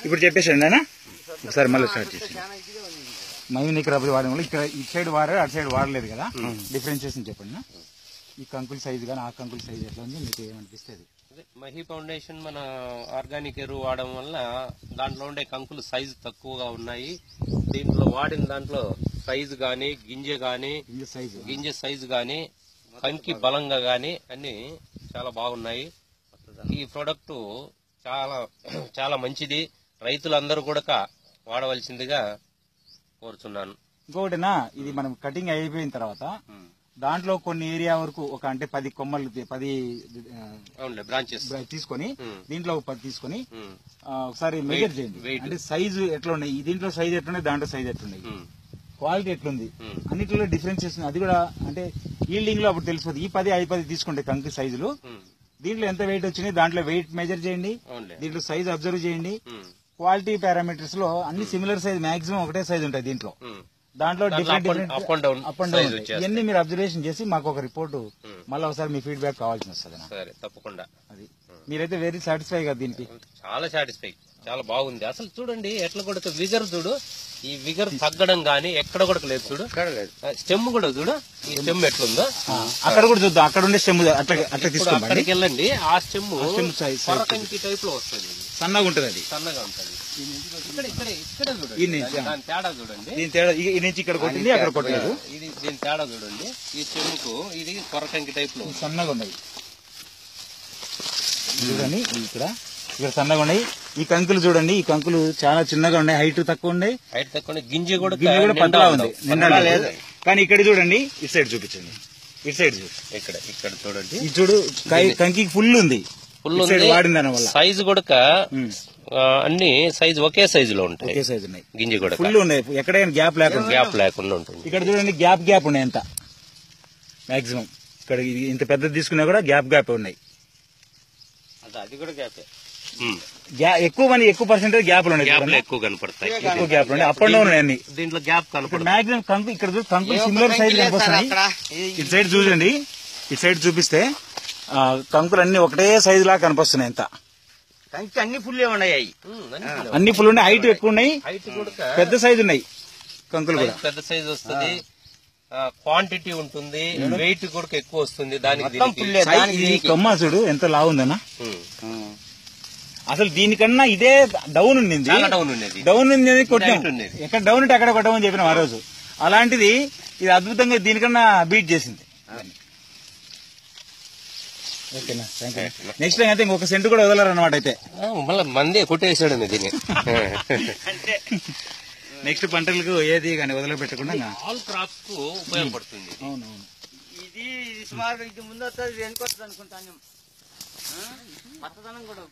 ఇప్పుడు చెప్పేసండి ఆయన ఒకసారి మళ్ళీ స్టార్ట్ చేసి మయూనిక్ రబ్బర్ వాడడం వల్ల ఇక్కడ ఇటు సైడ్ వాడారు అటు సైడ్ వాడలేదు కదా, డిఫరెన్షియేషన్ చెప్పండి. ఈ కంకుల సైజు కానీ ఆ కంకుల సైజు ఎట్లా ఉంది మీకు ఏమనిపిస్తుంది? మహి ఫౌండేషన్ మన ఆర్గానిక్ ఎరువు వాడడం వల్ల దాంట్లో ఉండే కంకులు సైజు తక్కువగా ఉన్నాయి. దీంట్లో వాడిన దాంట్లో సైజు గాని గింజ సైజు గాని కంకి బలంగా గాని అన్ని చాలా బాగున్నాయి. ఈ ప్రోడక్ట్ చాలా చాలా మంచిది. రైతులందరూ కూడా వాడవలసిందిగా కోరుతున్నాను. ఇంకొకటినా, ఇది మనం కటింగ్ అయిపోయిన తర్వాత దాంట్లో కొన్ని ఏరియా వరకు ఒక అంటే 10 కొమ్మలు 10 బ్రాంచెస్ తీసుకొని దీంట్లో 10 తీసుకొని ఒకసారి మెజర్ చేయండి. అంటే సైజు ఎట్లా ఉన్నాయి, దీంట్లో సైజ్ ఎట్లున్నాయి, దాంట్లో సైజ్ ఎట్లున్నాయి, క్వాలిటీ ఎట్లుంది, అన్నిటిలో డిఫరెన్షియేషన్. అది కూడా అంటే ఈల్డింగ్ లో అప్పుడు తెలిసిపోతుంది. ఈ 10 10 తీసుకుంటే కంకి సైజులు దీంట్లో ఎంత వెయిట్ వచ్చినాయి, దాంట్లో వెయిట్ మెజర్ చేయండి, దీంట్లో సైజ్ అబ్జర్వ్ చేయండి. క్వాలిటీ పారామీటర్స్ లో అన్ని సిమిలర్ సైజ్, మాక్సిమం ఒకటే సైజ్ ఉంటాయి. దీంట్లో దాంట్లో డిఫరెంట్ అప్ అండ్ డౌన్ ఇవన్నీ మీరు అబ్జర్వేషన్ చేసి మాకు ఒక రిపోర్ట్ మళ్ళీ ఒకసారి మీ ఫీడ్బ్యాక్ కావాల్సి వస్తుంది. సరే, తప్పకుండా. అది మీరైతే వెరీ సాటిస్ఫై కదా దీనికి? చాలా సాటిస్ఫై, చాలా బాగుంది. అసలు చూడండి ఎట్లా కూడా విగర్ చూడు, ఈ విగర్ తగ్గడం గానీ ఎక్కడ కూడా లేదు. చూడు స్టెమ్ కూడా చూడు, ఈ స్టెమ్ ఎట్లుందో అక్కడ కూడా చూద్దాం. అక్కడ ఉండే స్టెమ్ అట్లా తీసుకోండి, అక్కడికి వెళ్ళండి. ఆ స్టెమ్ సొరకంకి టైప్ లో వస్తుంది, సన్నగా ఉంటుంది. అది సన్నగా ఉంటుంది. తేడా చూడండి, దీని తేడా ఈ నుంచి ఇక్కడ కొట్టింది, అక్కడ కొట్టలేదు. ఇది దీని తేడా చూడండి. ఈ స్టెమ్ కు ఇది సొరకంకి టైప్ లో సన్నగా ఉన్నాయి చూడండి. ఇక్కడ సన్నగా ఉన్నాయి. ఈ కంకులు చూడండి, ఈ కంకులు చాలా చిన్నగా ఉన్నాయి, హైట్ తక్కువ ఉన్నాయి. గింజ కూడా పతలా ఉంది, నిండా లేదు. కానీ ఇక్కడ చూడండి, ఇటు సైడ్ చూపించండి. ఇటు సైడ్ ఇక్కడ చూడండి, ఇది చూడు కంకి ఫుల్ ఉంది. వాడిన వల్ల సైజు కూడా అన్ని సైజు ఒకే సైజు లో ఉంటాయి, ఒకే సైజు ఉన్నాయి. గింజ కూడా ఫుల్ ఉన్నాయి, ఎక్కడైనా గ్యాప్ లేకుండా ఉంటుంది. ఇక్కడ చూడండి గ్యాప్ ఉన్నాయి ఎంత మాక్సిమం. ఇక్కడ ఇంత పెద్దది తీసుకున్నా కూడా గ్యాప్ ఉన్నాయి. అది కూడా గ్యాప్ ఎక్కువ పర్సెంటేజ్ గ్యాప్లు ఉన్నాయి, ఎక్కువ కనపడతాయి. ఎక్కువ గ్యాప్లు ఉన్నాయి, అప్ అండ్ డౌన్ ఉన్నాయి అన్ని. దీంట్లో గ్యాప్ కనపడదు మాక్సిమం. కంకు ఇక్కడ కంకులు సిమిలర్ సైజ్ కనిపిస్తున్నాయి. ఇటు సైడ్ చూడండి, ఇటు సైడ్ చూపిస్తే కంకులు అన్ని ఒకటే సైజు లాగా కనిపిస్తున్నాయి. ఎంత అన్ని ఫుల్ ఉన్నాయి, అన్ని ఫుల్ ఉన్నాయి, హైట్ ఎక్కువ ఉన్నాయి, పెద్ద సైజు ఉన్నాయి కంకులు కూడా. పెద్ద సైజు వస్తుంది, క్వాంటిటీ ఉంటుంది, వెయిట్ కూడా ఎక్కువ వస్తుంది. దానికి కొమ్మ చూడు ఎంత లావుందన్నా. అసలు దీనికన్నా ఇదే డౌన్ ఉండింది, డౌన్ ఉంది కొట్టాం. ఎక్కడ డౌన్ ఉంటే అక్కడ కొట్టమని చెప్పినాం ఆ రోజు. అలాంటిది ఇది అద్భుతంగా దీనికన్నా బీట్ చేసింది. ఓకేనా, నెక్స్ట్ టైం అయితే ఇంకొక సెంటు కూడా వదలరు అనమాట. అయితే మళ్ళీ మందే కొట్టేసాడు దీన్ని. నెక్స్ట్ పంటలకు ఏది కానీ వదిలిపెట్టకుండా ఆల్ క్రాప్స్ కు ఉపయోగపడుతుంది. అవునవును. ఇది సుమారు ఇది ముందు వస్తుంది, వెనుకొస్తుంది అనుకుంటాను. పచ్చదనం కూడా